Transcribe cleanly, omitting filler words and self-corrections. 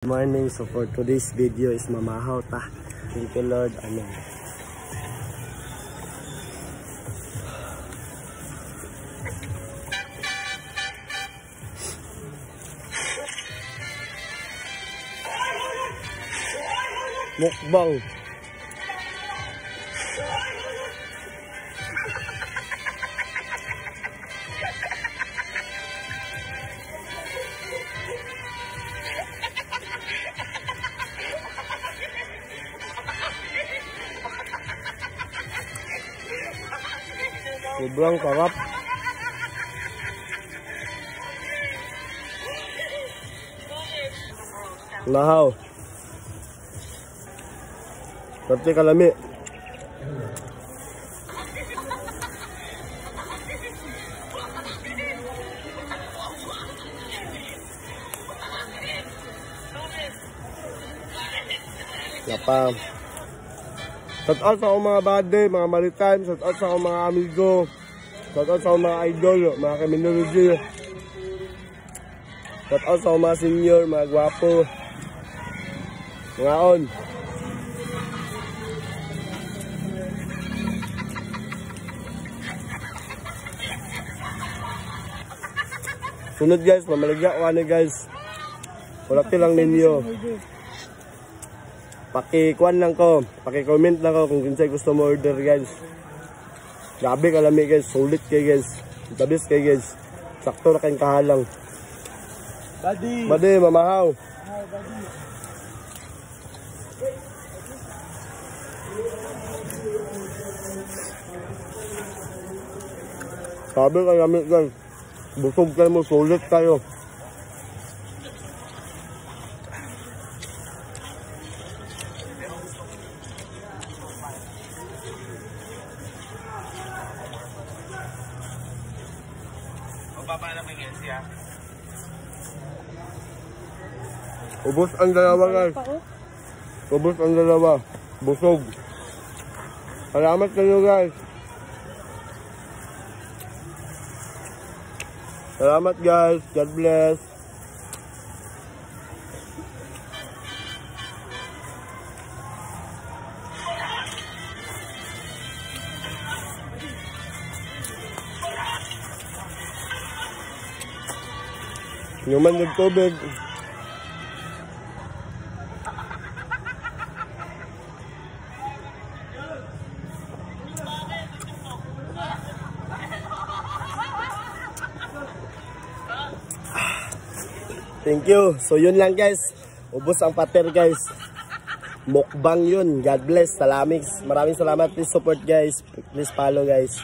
Good morning. So for today's video is mamahaw ta. Thank you Lord. Amen. Mukbang. Sobrang sarap. Lahaw. Tapi kalami. Lapang. Shout out sa akong mga bade, mga maritime, shout out sa akong mga amigo, shout out sa akong mga idol, mga criminology, shout out sa akong mga senior, mga gwapo, mga on. Sunod guys, mamalagya ko ano guys, kulati lang ninyo. Paki-kuan lang ko, paki-comment lang ko kung kinsay gusto mo order guys. Grabe kalami guys, sulit kay guys. Tabis kay guys. Sakto na kayong kahalang. Badi, mamahaw. Sabi kalami guys. Busog kayo mo, sulit kayo. Ubos ang dalawa guys. Ubos ang dalawa. Busog. Salamat kayo guys. Salamat guys. God bless. Yuman nagtubig. Thank you. So yun lang guys. Ubos ang pater guys. Mukbang yun. God bless. Salamix. Maraming salamat. Please support guys. Please follow guys.